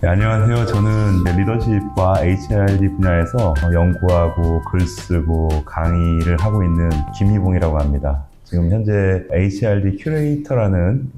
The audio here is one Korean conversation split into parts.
네, 안녕하세요. 저는 리더십과 HRD 분야에서 연구하고 글 쓰고 강의를 하고 있는 김희봉이라고 합니다. 지금 현재 HRD 큐레이터라는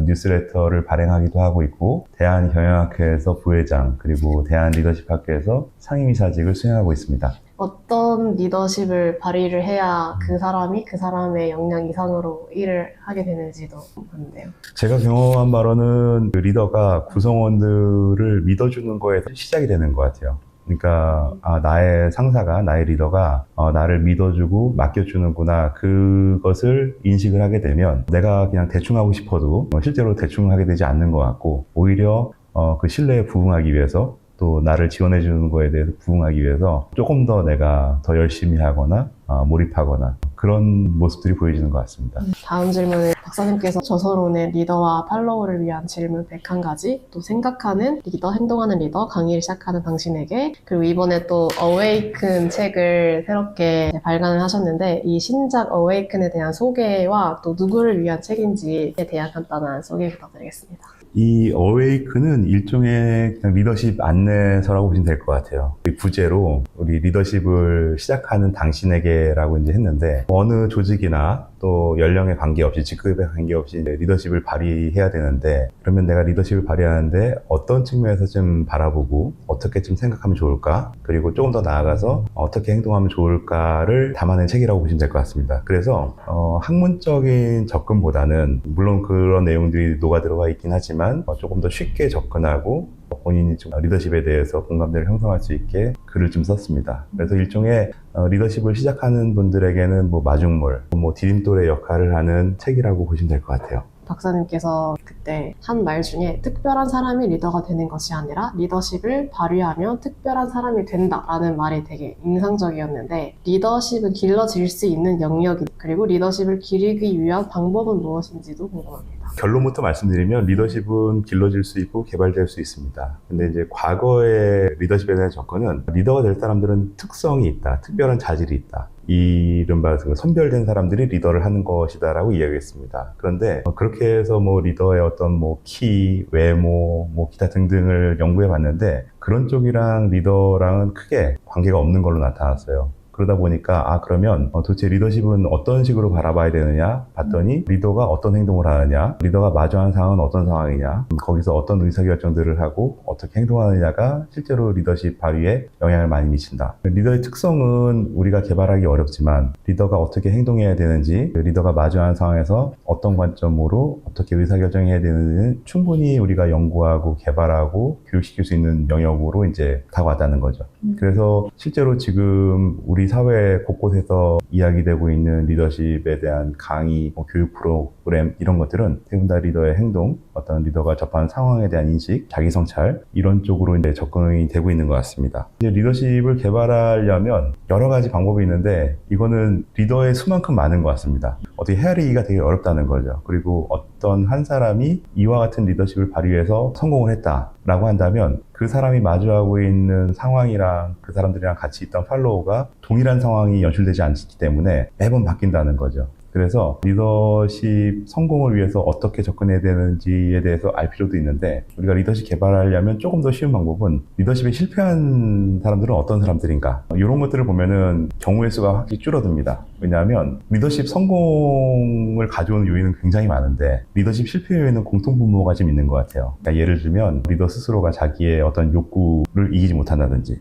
뉴스레터를 발행하기도 하고 있고, 대한경영학회에서 부회장, 그리고 대한리더십학회에서 상임이사직을 수행하고 있습니다. 어떤 리더십을 발휘를 해야 그 사람이 그 사람의 역량 이상으로 일을 하게 되는지도 궁금한데요. 제가 경험한 바로는 그 리더가 구성원들을 믿어주는 거에서 시작이 되는 것 같아요. 그러니까 나의 상사가, 나의 리더가 나를 믿어주고 맡겨주는구나, 그것을 인식을 하게 되면 내가 그냥 대충 하고 싶어도 실제로 대충 하게 되지 않는 것 같고, 오히려 그 신뢰에 부응하기 위해서, 또 나를 지원해 주는 거에 대해서 부응하기 위해서 조금 더 내가 더 열심히 하거나 몰입하거나, 그런 모습들이 보여지는 것 같습니다. 다음 질문은 박사님께서 저서론의 리더와 팔로워를 위한 질문 101가지, 또 생각하는 리더, 행동하는 리더, 강의를 시작하는 당신에게, 그리고 이번에 또 어웨이큰 책을 새롭게 발간을 하셨는데, 이 신작 어웨이큰에 대한 소개와 또 누구를 위한 책인지에 대한 간단한 소개 부탁드리겠습니다. 이 어웨이크는 일종의 그냥 리더십 안내서라고 보시면 될 것 같아요. 이 부제로 우리 리더십을 시작하는 당신에게라고 이제 했는데, 어느 조직이나 또 연령에 관계없이, 직급에 관계없이 이제 리더십을 발휘해야 되는데, 그러면 내가 리더십을 발휘하는데 어떤 측면에서 좀 바라보고 어떻게 좀 생각하면 좋을까, 그리고 조금 더 나아가서 어떻게 행동하면 좋을까를 담아낸 책이라고 보시면 될 것 같습니다. 그래서 학문적인 접근보다는, 물론 그런 내용들이 녹아 들어가 있긴 하지만 조금 더 쉽게 접근하고 본인이 좀 리더십에 대해서 공감대를 형성할 수 있게 글을 좀 썼습니다. 그래서 일종의 리더십을 시작하는 분들에게는 마중물, 디딤돌의 역할을 하는 책이라고 보시면 될 것 같아요. 박사님께서 그때 한 말 중에 특별한 사람이 리더가 되는 것이 아니라 리더십을 발휘하면 특별한 사람이 된다라는 말이 되게 인상적이었는데, 리더십은 길러질 수 있는 영역이, 그리고 리더십을 기르기 위한 방법은 무엇인지도 궁금합니다. 결론부터 말씀드리면, 리더십은 길러질 수 있고 개발될 수 있습니다. 근데 이제 과거의 리더십에 대한 접근은, 리더가 될 사람들은 특성이 있다, 특별한 자질이 있다, 이른바 선별된 사람들이 리더를 하는 것이다라고 이야기했습니다. 그런데 그렇게 해서 리더의 어떤 키, 외모, 기타 등등을 연구해 봤는데, 그런 쪽이랑 리더랑은 크게 관계가 없는 걸로 나타났어요. 그러다 보니까 그러면 도대체 리더십은 어떤 식으로 바라봐야 되느냐 봤더니, 리더가 어떤 행동을 하느냐, 리더가 마주하는 상황은 어떤 상황이냐, 거기서 어떤 의사결정들을 하고 어떻게 행동하느냐가 실제로 리더십 발휘에 영향을 많이 미친다. 리더의 특성은 우리가 개발하기 어렵지만, 리더가 어떻게 행동해야 되는지, 리더가 마주하는 상황에서 어떤 관점으로 어떻게 의사결정해야 되는지는 충분히 우리가 연구하고 개발하고 교육시킬 수 있는 영역으로 이제 다가왔다는 거죠. 그래서 실제로 지금 우리 사회 곳곳에서 이야기되고 있는 리더십에 대한 강의, 교육 프로그램, 이런 것들은 대부분 다 리더의 행동, 어떤 리더가 접하는 상황에 대한 인식, 자기 성찰, 이런 쪽으로 이제 접근이 되고 있는 것 같습니다. 이제 리더십을 개발하려면 여러 가지 방법이 있는데, 이거는 리더의 수만큼 많은 것 같습니다. 어떻게 헤아리기가 되게 어렵다는 거죠. 그리고 어떤 한 사람이 이와 같은 리더십을 발휘해서 성공을 했다라고 한다면, 그 사람이 마주하고 있는 상황이랑 그 사람들이랑 같이 있던 팔로워가 동일한 상황이 연출되지 않기 때문에 매번 바뀐다는 거죠. 그래서 리더십 성공을 위해서 어떻게 접근해야 되는지에 대해서 알 필요도 있는데, 우리가 리더십 개발하려면 조금 더 쉬운 방법은, 리더십에 실패한 사람들은 어떤 사람들인가, 이런 것들을 보면은 경우의 수가 확실히 줄어듭니다. 왜냐하면 리더십 성공을 가져오는 요인은 굉장히 많은데, 리더십 실패 요인은 공통분모가 좀 있는 것 같아요. 그러니까 예를 들면, 리더 스스로가 자기의 어떤 욕구를 이기지 못한다든지,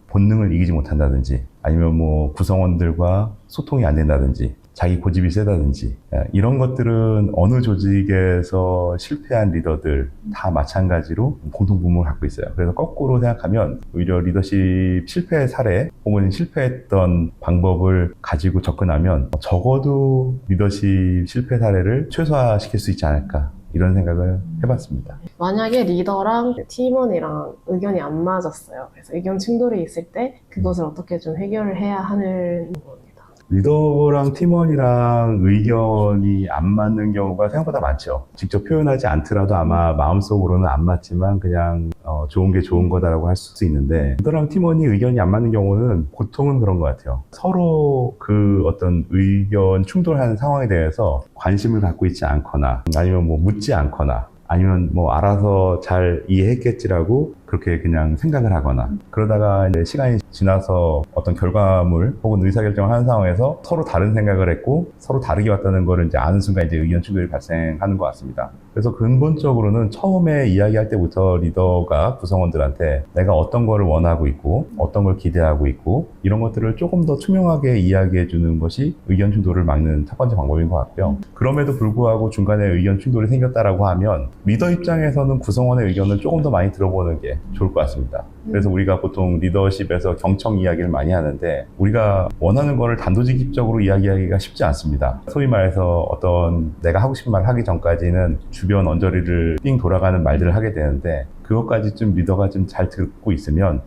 본능을 이기지 못한다든지, 아니면 구성원들과 소통이 안 된다든지, 자기 고집이 세다든지, 이런 것들은 어느 조직에서 실패한 리더들 다 마찬가지로 공통분모를 갖고 있어요. 그래서 거꾸로 생각하면, 오히려 리더십 실패 사례 혹은 실패했던 방법을 가지고 접근하면 적어도 리더십 실패 사례를 최소화시킬 수 있지 않을까, 이런 생각을 해봤습니다. 만약에 리더랑 팀원이랑 의견이 안 맞았어요. 그래서 의견 충돌이 있을 때 그것을 어떻게 좀 해결을 해야 하는 겁니다. 리더랑 팀원이랑 의견이 안 맞는 경우가 생각보다 많죠. 직접 표현하지 않더라도 아마 마음속으로는 안 맞지만 그냥 좋은 게 좋은 거다라고 할 수 있는데, 리더랑 팀원이 의견이 안 맞는 경우는 보통은 그런 것 같아요. 서로 그 어떤 의견 충돌하는 상황에 대해서 관심을 갖고 있지 않거나, 아니면 묻지 않거나, 아니면 알아서 잘 이해했겠지라고 그렇게 그냥 생각을 하거나 그러다가 이제 시간이 지나서 어떤 결과물 혹은 의사결정을 하는 상황에서 서로 다른 생각을 했고 서로 다르게 왔다는 거를 이제 아는 순간 이제 의견 충돌이 발생하는 것 같습니다. 그래서 근본적으로는 처음에 이야기할 때부터 리더가 구성원들한테 내가 어떤 거를 원하고 있고 어떤 걸 기대하고 있고 이런 것들을 조금 더 투명하게 이야기해 주는 것이 의견 충돌을 막는 첫 번째 방법인 것 같고요. 그럼에도 불구하고 중간에 의견 충돌이 생겼다라고 하면 리더 입장에서는 구성원의 의견을 조금 더 많이 들어보는 게 좋을 것 같습니다. 그래서 우리가 보통 리더십에서 경청 이야기를 많이 하는데 우리가 원하는 거를 단도직입적으로 이야기하기가 쉽지 않습니다. 소위 말해서 어떤 내가 하고 싶은 말 하기 전까지는 주변 언저리를 삥 돌아가는 말들을 하게 되는데 그것까지 좀 리더가 좀 잘 듣고 있으면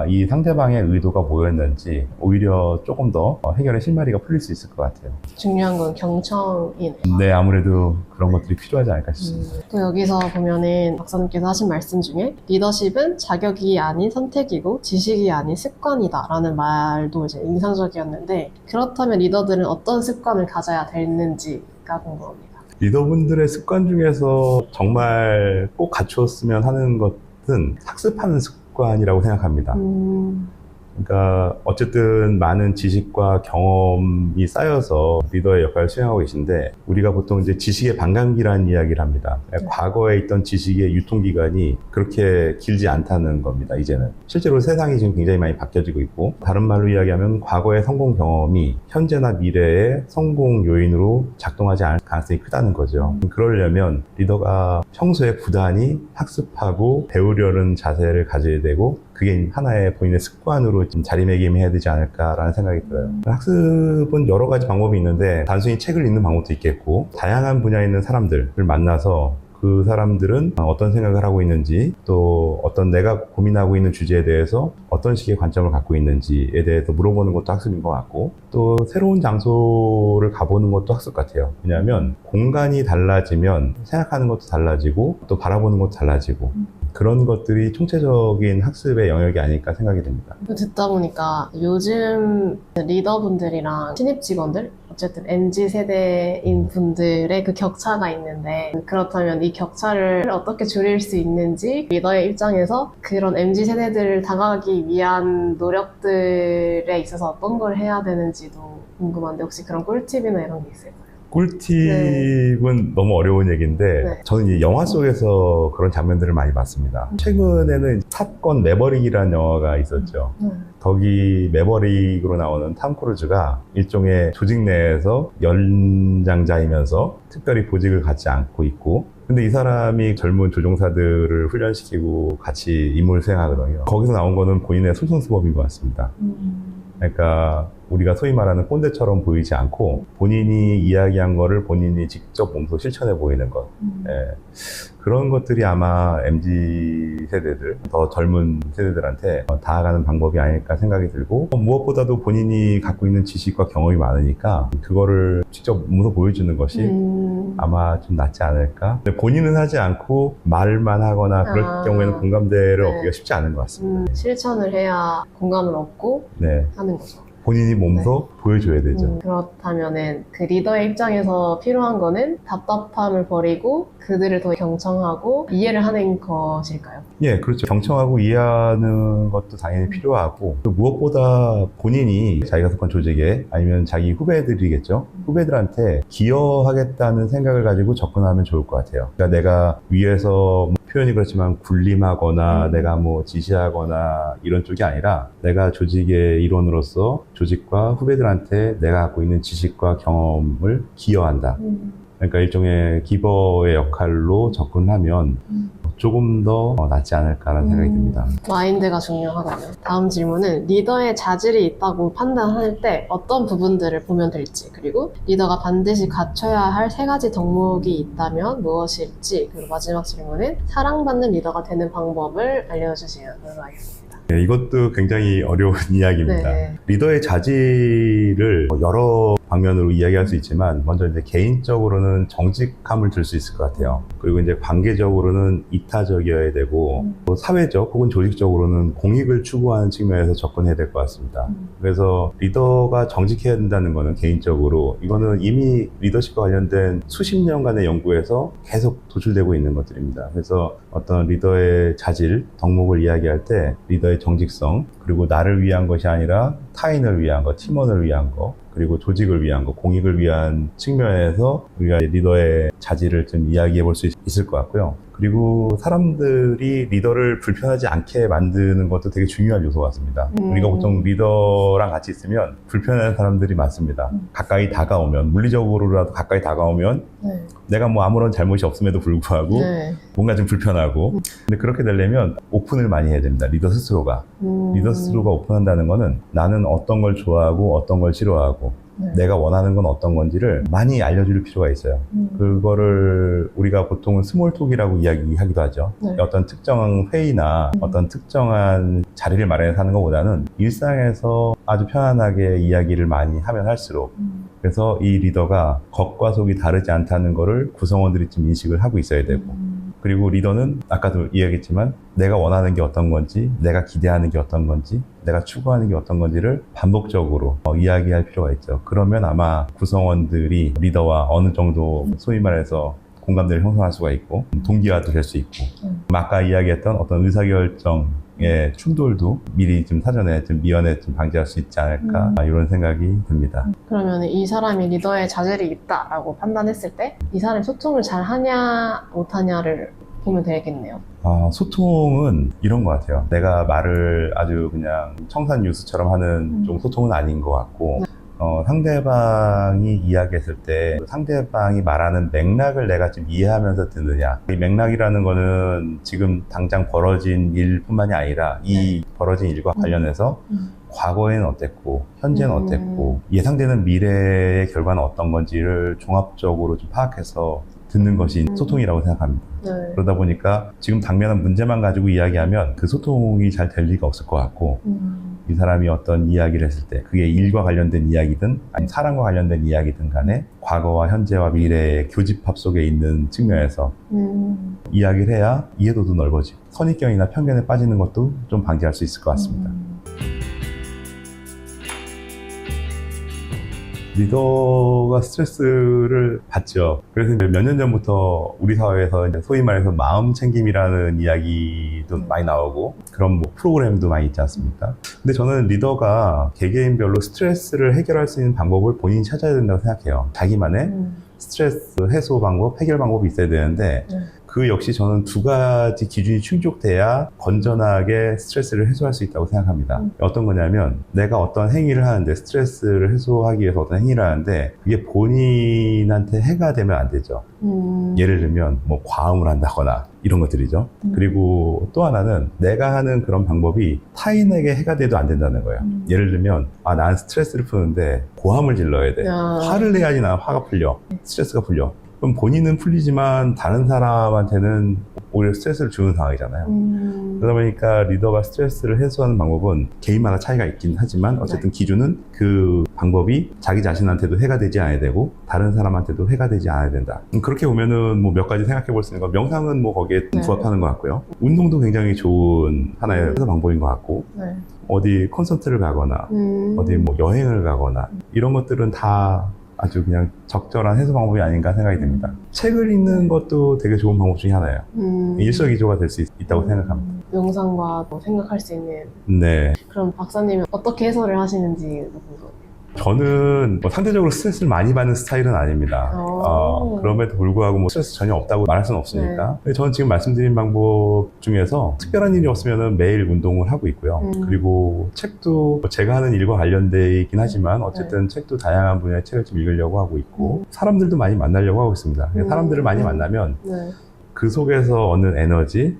이 상대방의 의도가 뭐였는지 오히려 조금 더 해결의 실마리가 풀릴 수 있을 것 같아요. 중요한 건 경청이네요. 네, 아무래도 그런 것들이 필요하지 않을까 싶습니다. 또 여기서 보면은 박사님께서 하신 말씀 중에 리더십은 자격이 아닌 선택이고 지식이 아닌 습관이다 라는 말도 이제 인상적이었는데 그렇다면 리더들은 어떤 습관을 가져야 되는지가 궁금합니다. 리더분들의 습관 중에서 정말 꼭 갖추었으면 하는 것은 학습하는 습관이라고 생각합니다. 그러니까 어쨌든 많은 지식과 경험이 쌓여서 리더의 역할을 수행하고 계신데 우리가 보통 이제 지식의 반감기라는 이야기를 합니다. 과거에 있던 지식의 유통기간이 그렇게 길지 않다는 겁니다. 이제는 실제로 세상이 지금 굉장히 많이 바뀌어지고 있고 다른 말로 이야기하면 과거의 성공 경험이 현재나 미래의 성공 요인으로 작동하지 않을 가능성이 크다는 거죠. 그러려면 리더가 평소에 부단히 학습하고 배우려는 자세를 가져야 되고 그게 하나의 본인의 습관으로 좀 자리매김해야 되지 않을까라는 생각이 들어요. 학습은 여러 가지 방법이 있는데 단순히 책을 읽는 방법도 있겠고 다양한 분야에 있는 사람들을 만나서 그 사람들은 어떤 생각을 하고 있는지 또 어떤 내가 고민하고 있는 주제에 대해서 어떤 식의 관점을 갖고 있는지에 대해서 물어보는 것도 학습인 것 같고 또 새로운 장소를 가보는 것도 학습 같아요. 왜냐하면 공간이 달라지면 생각하는 것도 달라지고 또 바라보는 것도 달라지고 그런 것들이 총체적인 학습의 영역이 아닐까 생각이 됩니다. 듣다 보니까 요즘 리더분들이랑 신입 직원들 어쨌든 MZ세대인 분들의 그 격차가 있는데 그렇다면 이 격차를 어떻게 줄일 수 있는지 리더의 입장에서 그런 MZ세대들을 다가가기 위한 노력들에 있어서 어떤 걸 해야 되는지도 궁금한데 혹시 그런 꿀팁이나 이런 게 있을까요? 꿀팁은 너무 어려운 얘기인데 네. 저는 이 영화 속에서 그런 장면들을 많이 봤습니다. 최근에는 탑건 매버릭이라는 영화가 있었죠. 거기 매버릭으로 나오는 탐 크루즈가 일종의 조직 내에서 연장자이면서 특별히 보직을 갖지 않고 있고 근데 이 사람이 젊은 조종사들을 훈련시키고 같이 임무를 수행하거든요. 거기서 나온 거는 본인의 솔선수범인 것 같습니다. 그러니까 우리가 소위 말하는 꼰대처럼 보이지 않고 본인이 이야기한 거를 본인이 직접 몸소 실천해 보이는 것. 예. 그런 것들이 아마 MZ세대들, 더 젊은 세대들한테 다가가는 방법이 아닐까 생각이 들고 무엇보다도 본인이 갖고 있는 지식과 경험이 많으니까 그거를 직접 몸소 보여주는 것이 아마 좀 낫지 않을까. 근데 본인은 하지 않고 말만 하거나 그럴 경우에는 공감대를 얻기가 쉽지 않은 것 같습니다. 실천을 해야 공감을 얻고 네. 하는 거죠. 본인이 몸소 보여줘야 되죠. 그렇다면은 그 리더의 입장에서 필요한 거는 답답함을 버리고 그들을 더 경청하고 이해를 하는 것일까요? 예, 그렇죠. 경청하고 이해하는 것도 당연히 필요하고 무엇보다 본인이 자기가 속한 조직에 아니면 자기 후배들이겠죠. 후배들한테 기여하겠다는 생각을 가지고 접근하면 좋을 것 같아요. 그러니까 내가 위에서 표현이 그렇지만 군림하거나 내가 뭐 지시하거나 이런 쪽이 아니라 내가 조직의 일원으로서 조직과 후배들한테 내가 갖고 있는 지식과 경험을 기여한다. 그러니까 일종의 기버의 역할로 접근하면 조금 더 낫지 않을까라는 생각이 듭니다. 마인드가 중요하거든요. 다음 질문은 리더의 자질이 있다고 판단할 때 어떤 부분들을 보면 될지 그리고 리더가 반드시 갖춰야 할 3가지 덕목이 있다면 무엇일지 그리고 마지막 질문은 사랑받는 리더가 되는 방법을 알려주시면 하겠습니다. 네, 이것도 굉장히 어려운 이야기입니다. 네. 리더의 자질을 여러 방면으로 이야기할 수 있지만 먼저 이제 개인적으로는 정직함을 들 수 있을 것 같아요. 그리고 이제 관계적으로는 이타적이어야 되고 또 사회적 혹은 조직적으로는 공익을 추구하는 측면에서 접근해야 될 것 같습니다. 그래서 리더가 정직해야 된다는 거는 개인적으로 이거는 이미 리더십과 관련된 수십 년간의 연구에서 계속 도출되고 있는 것들입니다. 그래서 어떤 리더의 자질, 덕목을 이야기할 때 리더의 정직성, 그리고 나를 위한 것이 아니라 타인을 위한 것, 팀원을 위한 것, 그리고 조직을 위한 것, 공익을 위한 측면에서 우리가 리더의 자질을 좀 이야기해 볼 수 있을 것 같고요. 그리고 사람들이 리더를 불편하지 않게 만드는 것도 되게 중요한 요소 같습니다. 우리가 보통 리더랑 같이 있으면 불편한 사람들이 많습니다. 가까이 다가오면, 물리적으로라도 가까이 다가오면 네. 내가 뭐 아무런 잘못이 없음에도 불구하고 네. 뭔가 좀 불편하고, 근데 그렇게 되려면 오픈을 많이 해야 됩니다. 리더 스스로가. 리더 스스로가 오픈한다는 거는 나는 어떤 걸 좋아하고 어떤 걸 싫어하고 네. 내가 원하는 건 어떤 건지를 많이 알려줄 필요가 있어요. 그거를 우리가 보통은 스몰톡이라고 이야기하기도 하죠. 네. 어떤 특정한 회의나 어떤 특정한 자리를 마련해서 하는 것보다는 일상에서 아주 편안하게 이야기를 많이 하면 할수록, 그래서 이 리더가 겉과 속이 다르지 않다는 거를 구성원들이 좀 인식을 하고 있어야 되고, 그리고 리더는 아까도 이야기했지만 내가 원하는 게 어떤 건지, 내가 기대하는 게 어떤 건지, 내가 추구하는 게 어떤 건지를 반복적으로 이야기할 필요가 있죠. 그러면 아마 구성원들이 리더와 어느 정도 소위 말해서 공감대를 형성할 수가 있고 동기화도 될 수 있고, 아까 이야기했던 어떤 의사결정의 충돌도 미리 좀 사전에 좀 미연에 좀 방지할 수 있지 않을까, 이런 생각이 듭니다. 그러면 이 사람이 리더의 자질이 있다라고 판단했을 때 이 사람이 소통을 잘 하냐 못하냐를 보면 되겠네요. 소통은 이런 것 같아요. 내가 말을 아주 그냥 청산 유수처럼 하는 좀 소통은 아닌 것 같고, 상대방이 이야기했을 때 상대방이 말하는 맥락을 내가 좀 이해하면서 듣느냐. 이 맥락이라는 거는 지금 당장 벌어진 일뿐만이 아니라 이 벌어진 일과 관련해서 과거에는 어땠고 현재는 어땠고 예상되는 미래의 결과는 어떤 건지를 종합적으로 좀 파악해서 듣는 것이 소통이라고 생각합니다. 네. 그러다 보니까 지금 당면한 문제만 가지고 이야기하면 그 소통이 잘 될 리가 없을 것 같고, 이 사람이 어떤 이야기를 했을 때 그게 일과 관련된 이야기든 아니면 사람과 관련된 이야기든 간에 과거와 현재와 미래의 교집합 속에 있는 측면에서 이야기를 해야 이해도도 넓어지고 선입견이나 편견에 빠지는 것도 좀 방지할 수 있을 것 같습니다. 리더가 스트레스를 받죠. 그래서 몇 년 전부터 우리 사회에서 이제 소위 말해서 마음 챙김이라는 이야기도 많이 나오고 그런 뭐 프로그램도 많이 있지 않습니까? 근데 저는 리더가 개개인별로 스트레스를 해결할 수 있는 방법을 본인이 찾아야 된다고 생각해요. 자기만의 스트레스 해소 방법, 해결 방법이 있어야 되는데 그 역시 저는 두 가지 기준이 충족돼야 건전하게 스트레스를 해소할 수 있다고 생각합니다. 어떤 거냐면 내가 어떤 행위를 하는데 스트레스를 해소하기 위해서 어떤 행위를 하는데 그게 본인한테 해가 되면 안 되죠. 예를 들면 뭐 과음을 한다거나 이런 것들이죠. 그리고 또 하나는 내가 하는 그런 방법이 타인에게 해가 돼도 안 된다는 거예요. 예를 들면 난 스트레스를 푸는데 고함을 질러야 돼. 화를 내야지 난 화가 풀려. 스트레스가 풀려. 그럼 본인은 풀리지만 다른 사람한테는 오히려 스트레스를 주는 상황이잖아요. 그러다 보니까 리더가 스트레스를 해소하는 방법은 개인마다 차이가 있긴 하지만 어쨌든 기준은 그 방법이 자기 자신한테도 해가 되지 않아야 되고 다른 사람한테도 해가 되지 않아야 된다. 그렇게 보면은 뭐 몇 가지 생각해 볼 수 있는 거, 명상은 뭐 거기에 부합하는 것 같고요. 운동도 굉장히 좋은 하나의 해소 방법인 것 같고, 어디 콘서트를 가거나 어디 뭐 여행을 가거나 이런 것들은 다 아주 그냥 적절한 해소 방법이 아닌가 생각이 듭니다. 책을 읽는 것도 되게 좋은 방법 중에 하나예요. 일석이조가 될 수 있다고 생각합니다. 명상과 또 생각할 수 있는. 네. 그럼 박사님은 어떻게 해설을 하시는지 궁금해요. 저는 뭐 상대적으로 스트레스를 많이 받는 스타일은 아닙니다. 그럼에도 불구하고 뭐 스트레스 전혀 없다고 말할 수는 없으니까. 근데 저는 지금 말씀드린 방법 중에서 특별한 일이 없으면 매일 운동을 하고 있고요. 그리고 책도 뭐 제가 하는 일과 관련돼 있긴 하지만 어쨌든 책도 다양한 분야의 책을 좀 읽으려고 하고 있고 사람들도 많이 만나려고 하고 있습니다. 사람들을 많이 만나면 그 속에서 얻는 에너지,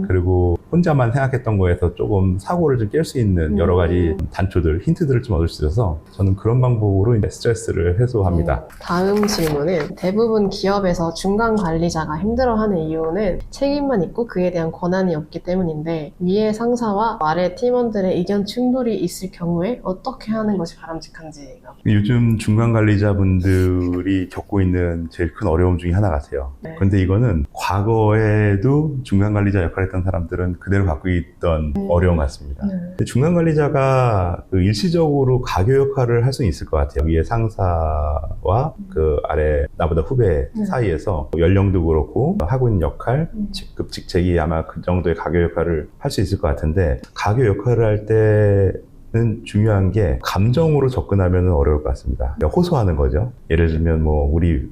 그리고 혼자만 생각했던 거에서 조금 사고를 좀 깰 수 있는 여러 가지 단초들, 힌트들을 좀 얻을 수 있어서 저는 그런 방법으로 이제 스트레스를 해소합니다. 다음 질문은 대부분 기업에서 중간 관리자가 힘들어하는 이유는 책임만 있고 그에 대한 권한이 없기 때문인데 위의 상사와 아래 팀원들의 의견 충돌이 있을 경우에 어떻게 하는 것이 바람직한지가. 요즘 중간 관리자분들이 겪고 있는 제일 큰 어려움 중에 하나 같아요. 네. 그런데 이거는 과거에도 중간 관리자 역할을 했던 사람들은 그대로 갖고 있던 어려움 같습니다. 근데 중간 관리자가 그 일시적으로 가교 역할을 할 수는 있을 것 같아요. 위에 상사와 그 아래 나보다 후배 사이에서 연령도 그렇고 하고 있는 역할, 직급, 직책이 아마 그 정도의 가교 역할을 할 수 있을 것 같은데 가교 역할을 할 때는 중요한 게 감정으로 접근하면 어려울 것 같습니다. 호소하는 거죠. 예를 들면 뭐 우리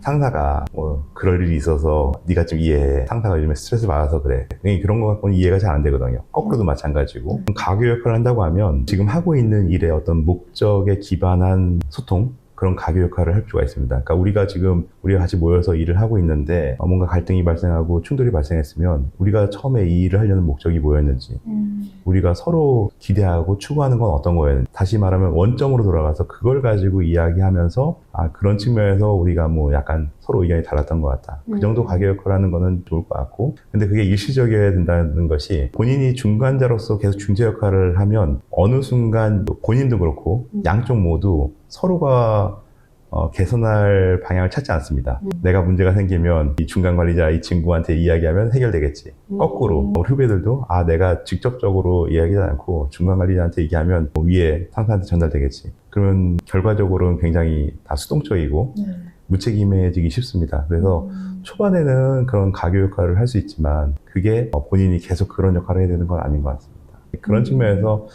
상사가 뭐 그럴 일이 있어서 네가 좀 이해해. 상사가 요즘에 스트레스 받아서 그래. 그런 거 갖고는 이해가 잘 안 되거든요. 거꾸로도 마찬가지고. 가교 역할을 한다고 하면 지금 하고 있는 일의 어떤 목적에 기반한 소통, 그런 가교 역할을 할 필요가 있습니다. 그러니까 우리가 같이 모여서 일을 하고 있는데 뭔가 갈등이 발생하고 충돌이 발생했으면 우리가 처음에 이 일을 하려는 목적이 뭐였는지, 우리가 서로 기대하고 추구하는 건 어떤 거였는지, 다시 말하면 원점으로 돌아가서 그걸 가지고 이야기하면서 그런 측면에서 우리가 뭐 약간 서로 의견이 달랐던 것 같다. 그 정도 가교 역할을 하는 거는 좋을 것 같고, 근데 그게 일시적이어야 된다는 것이 본인이 중간자로서 계속 중재 역할을 하면 어느 순간 본인도 그렇고 양쪽 모두 서로가 개선할 방향을 찾지 않습니다. 내가 문제가 생기면 이 중간 관리자 이 친구한테 이야기하면 해결되겠지. 거꾸로 우리 후배들도 내가 직접적으로 이야기하지 않고 중간 관리자한테 얘기하면 위에 상사한테 전달되겠지. 그러면 결과적으로는 굉장히 다 수동적이고 무책임해지기 쉽습니다. 그래서 초반에는 그런 가교 역할을 할 수 있지만 그게 본인이 계속 그런 역할을 해야 되는 건 아닌 것 같습니다. 그런 측면에서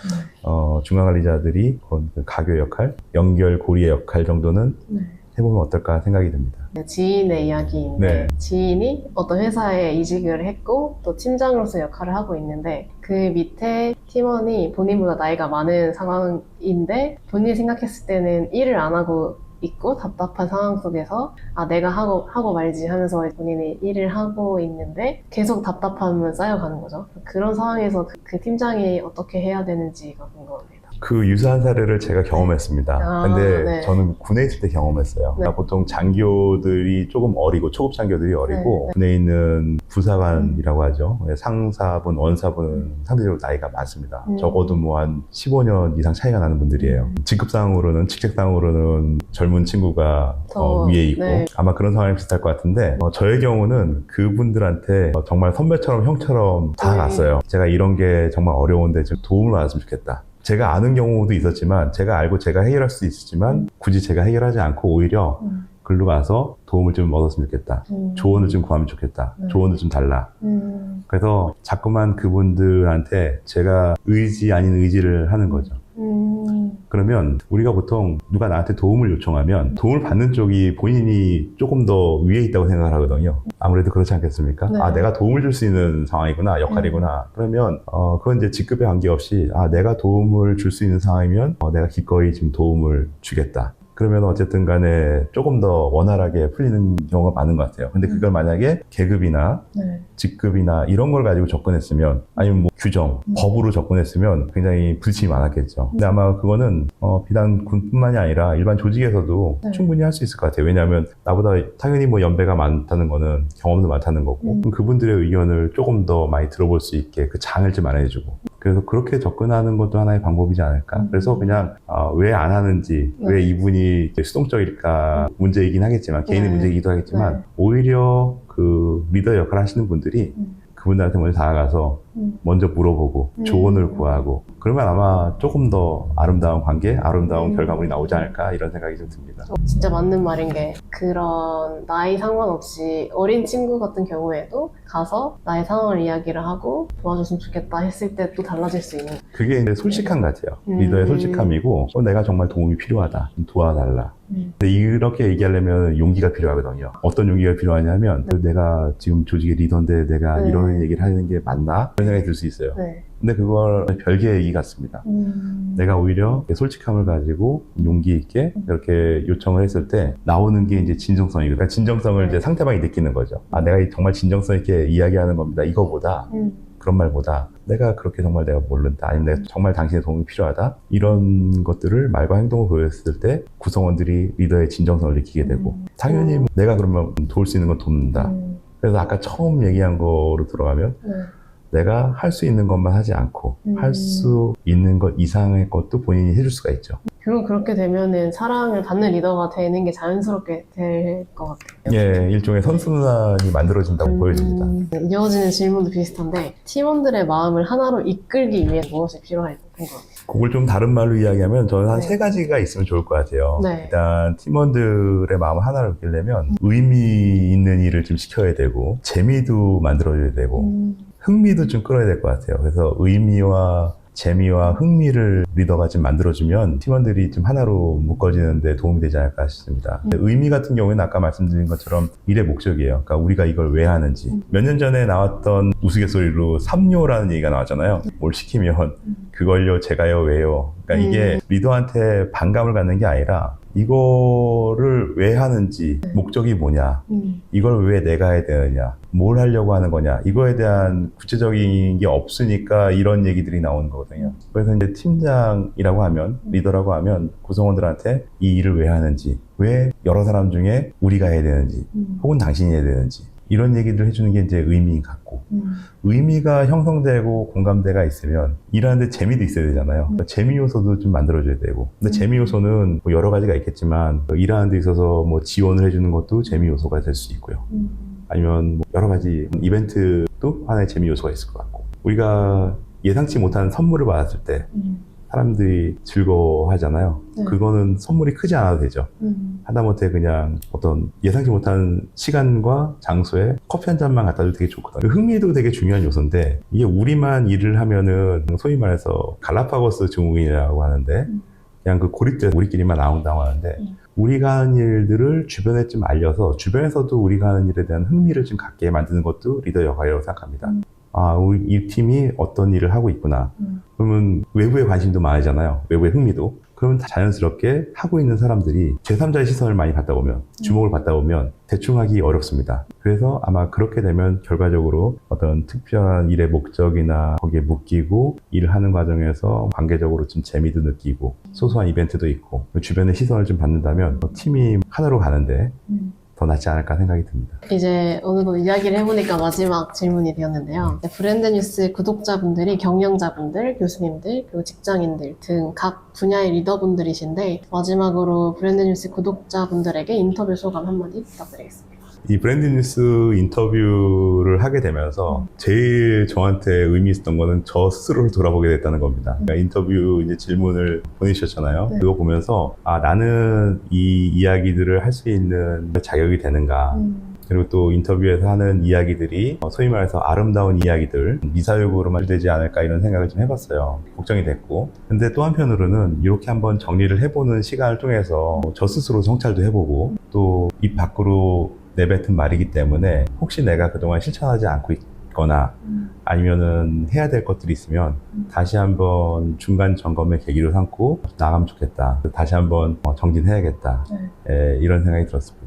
중간관리자들이 그 가교 역할, 연결 고리의 역할 정도는 해보면 어떨까 생각이 듭니다. 지인의 이야기인데 지인이 어떤 회사에 이직을 했고 또 팀장으로서 역할을 하고 있는데 그 밑에 팀원이 본인보다 나이가 많은 상황인데 본인이 생각했을 때는 일을 안 하고 있고 답답한 상황 속에서 내가 하고 말지 하면서 본인이 일을 하고 있는데 계속 답답함은 쌓여가는 거죠. 그런 상황에서 그 팀장이 어떻게 해야 되는지가 궁금합니다. 그 유사한 사례를 제가 경험했습니다. 근데 저는 군에 있을 때 경험했어요. 그러니까 보통 장교들이 조금 어리고, 초급 장교들이 어리고, 군에 있는 부사관이라고 하죠. 상사분, 원사분은 상대적으로 나이가 많습니다. 적어도 뭐 한 15년 이상 차이가 나는 분들이에요. 직급상으로는, 직책상으로는 젊은 친구가 위에 있고, 아마 그런 상황이 비슷할 것 같은데, 저의 경우는 그분들한테 정말 선배처럼 형처럼 다가갔어요. 제가 이런 게 정말 어려운데 좀 도움을 받았으면 좋겠다. 제가 아는 경우도 있었지만 제가 알고 제가 해결할 수도 있었지만 굳이 제가 해결하지 않고 오히려 글로 가서 도움을 좀 얻었으면 좋겠다. 조언을 좀 구하면 좋겠다. 조언을 좀 달라. 그래서 자꾸만 그분들한테 제가 의지 아닌 의지를 하는 거죠. 그러면 우리가 보통 누가 나한테 도움을 요청하면 도움을 받는 쪽이 본인이 조금 더 위에 있다고 생각을 하거든요. 아무래도 그렇지 않겠습니까? 내가 도움을 줄 수 있는 상황이구나, 역할이구나. 그러면 그건 이제 직급에 관계없이 내가 도움을 줄 수 있는 상황이면 내가 기꺼이 좀 도움을 주겠다. 그러면 어쨌든 간에 조금 더 원활하게 풀리는 경우가 많은 것 같아요. 근데 그걸 만약에 계급이나 직급이나 이런 걸 가지고 접근했으면, 아니면 뭐 규정, 법으로 접근했으면 굉장히 부딪힘이 많았겠죠. 근데 아마 그거는 비단 군뿐만이 아니라 일반 조직에서도 충분히 할 수 있을 것 같아요. 왜냐하면 나보다 당연히 뭐 연배가 많다는 거는 경험도 많다는 거고, 그럼 그분들의 의견을 조금 더 많이 들어볼 수 있게 그 장을 좀 마련해주고, 그래서 그렇게 접근하는 것도 하나의 방법이지 않을까. 그래서 그냥 왜 안 하는지, 왜 이분이 수동적일까 문제이긴 하겠지만, 개인의 문제이기도 하겠지만, 오히려 그 리더 역할을 하시는 분들이 그분들한테 먼저 다가가서 먼저 물어보고 조언을 구하고, 그러면 아마 조금 더 아름다운 관계, 아름다운 결과물이 나오지 않을까, 이런 생각이 좀 듭니다. 진짜 맞는 말인 게, 그런 나이 상관없이 어린 친구 같은 경우에도 가서 나의 상황을 이야기를 하고 도와줬으면 좋겠다 했을 때 또 달라질 수 있는, 그게 이제 솔직한 것 같아요. 리더의 솔직함이고, 내가 정말 도움이 필요하다, 좀 도와달라. 근데 이렇게 얘기하려면 용기가 필요하거든요. 어떤 용기가 필요하냐면, 내가 지금 조직의 리더인데 내가 이런 얘기를 하는 게 맞나? 그런 생각이 들 수 있어요. 근데 그걸 별개의 얘기 같습니다. 내가 오히려 솔직함을 가지고 용기 있게 이렇게 요청을 했을 때 나오는 게 이제 진정성이거든요. 그러니까 진정성을 이제 상대방이 느끼는 거죠. 내가 정말 진정성 있게 이야기하는 겁니다. 이거보다 그런 말보다 내가 그렇게 정말 내가 모른다, 아니면 내가 정말 당신의 도움이 필요하다, 이런 것들을 말과 행동으로 보였을 때 구성원들이 리더의 진정성을 느끼게 되고, 당연히 내가 그러면 도울 수 있는 건 돕는다. 그래서 아까 처음 얘기한 거로 들어가면 내가 할 수 있는 것만 하지 않고 할 수 있는 것 이상의 것도 본인이 해줄 수가 있죠. 결국 그렇게 되면은 사랑을 받는 리더가 되는 게 자연스럽게 될 것 같아요. 예, 일종의 선순환이 만들어진다고 보여집니다. 이어지는 질문도 비슷한데 팀원들의 마음을 하나로 이끌기 위해 무엇이 필요할지 궁금합니다. 그걸 좀 다른 말로 이야기하면 저는 한 네. 3가지가 있으면 좋을 것 같아요. 네. 일단 팀원들의 마음을 하나로 이끌려면 의미 있는 일을 좀 시켜야 되고, 재미도 만들어줘야 되고, 흥미도 좀 끌어야 될 것 같아요. 그래서 의미와 재미와 흥미를 리더가 좀 만들어주면 팀원들이 좀 하나로 묶어지는데 도움이 되지 않을까 싶습니다. 의미 같은 경우에는 아까 말씀드린 것처럼 일의 목적이에요. 그러니까 우리가 이걸 왜 하는지. 몇 년 전에 나왔던 우스갯소리로 삼요라는 얘기가 나왔잖아요. 뭘 시키면 그걸요, 제가요, 왜요. 그러니까 이게 리더한테 반감을 갖는 게 아니라 이거를 왜 하는지, 목적이 뭐냐, 이걸 왜 내가 해야 되느냐, 뭘 하려고 하는 거냐, 이거에 대한 구체적인 게 없으니까 이런 얘기들이 나오는 거거든요. 그래서 이제 팀장이라고 하면, 리더라고 하면 구성원들한테 이 일을 왜 하는지, 왜 여러 사람 중에 우리가 해야 되는지, 혹은 당신이 해야 되는지, 이런 얘기를 해주는 게 이제 의미 같고, 의미가 형성되고 공감대가 있으면 일하는데 재미도 있어야 되잖아요. 그러니까 재미 요소도 좀 만들어줘야 되고, 근데 재미 요소는 뭐 여러 가지가 있겠지만 일하는 데 있어서 뭐 지원을 해주는 것도 재미 요소가 될 수 있고요. 아니면 뭐 여러 가지 이벤트도 하나의 재미 요소가 있을 것 같고, 우리가 예상치 못한 선물을 받았을 때 사람들이 즐거워하잖아요. 네. 그거는 선물이 크지 않아도 되죠. 하다못해 그냥 어떤 예상치 못한 시간과 장소에 커피 한 잔만 갖다 줘도 되게 좋거든요. 흥미도 되게 중요한 요소인데, 이게 우리만 일을 하면은 소위 말해서 갈라파고스 증후군이라고 하는데, 그냥 그 고립돼서 우리끼리만 나온다고 하는데, 우리가 하는 일들을 주변에 좀 알려서 주변에서도 우리가 하는 일에 대한 흥미를 좀 갖게 만드는 것도 리더 역할이라고 생각합니다. 아, 우리 이 팀이 어떤 일을 하고 있구나. 그러면 외부의 관심도 많아지잖아요. 외부의 흥미도. 그러면 자연스럽게 하고 있는 사람들이 제3자의 시선을 많이 받다 보면, 주목을 받다 보면 대충 하기 어렵습니다. 그래서 아마 그렇게 되면 결과적으로 어떤 특별한 일의 목적이나 거기에 묶이고 일을 하는 과정에서 관계적으로 좀 재미도 느끼고 소소한 이벤트도 있고 주변의 시선을 좀 받는다면 팀이 하나로 가는데 더 낫지 않을까 생각이 듭니다. 이제 어느덧 이야기를 해보니까 마지막 질문이 되었는데요. 브랜드 뉴스 구독자분들이 경영자분들, 교수님들, 그리고 직장인들 등 각 분야의 리더분들이신데, 마지막으로 브랜드 뉴스 구독자분들에게 인터뷰 소감 한마디 부탁드리겠습니다. 이 브랜드 뉴스 인터뷰를 하게 되면서 제일 저한테 의미 있었던 거는 저 스스로를 돌아보게 됐다는 겁니다. 그러니까 인터뷰 이제 질문을 보내주셨잖아요. 네. 그거 보면서 아, 나는 이 이야기들을 할 수 있는 자격이 되는가. 그리고 또 인터뷰에서 하는 이야기들이 소위 말해서 아름다운 이야기들, 미사역으로만 되지 않을까 이런 생각을 좀 해봤어요. 걱정이 됐고. 근데 또 한편으로는 이렇게 한번 정리를 해보는 시간을 통해서 저 스스로 성찰도 해보고 또 입 밖으로 내뱉은 말이기 때문에 혹시 내가 그동안 실천하지 않고 있거나 아니면은 해야 될 것들이 있으면 다시 한번 중간 점검의 계기로 삼고 나가면 좋겠다. 다시 한번 정진해야겠다. 이런 생각이 들었습니다.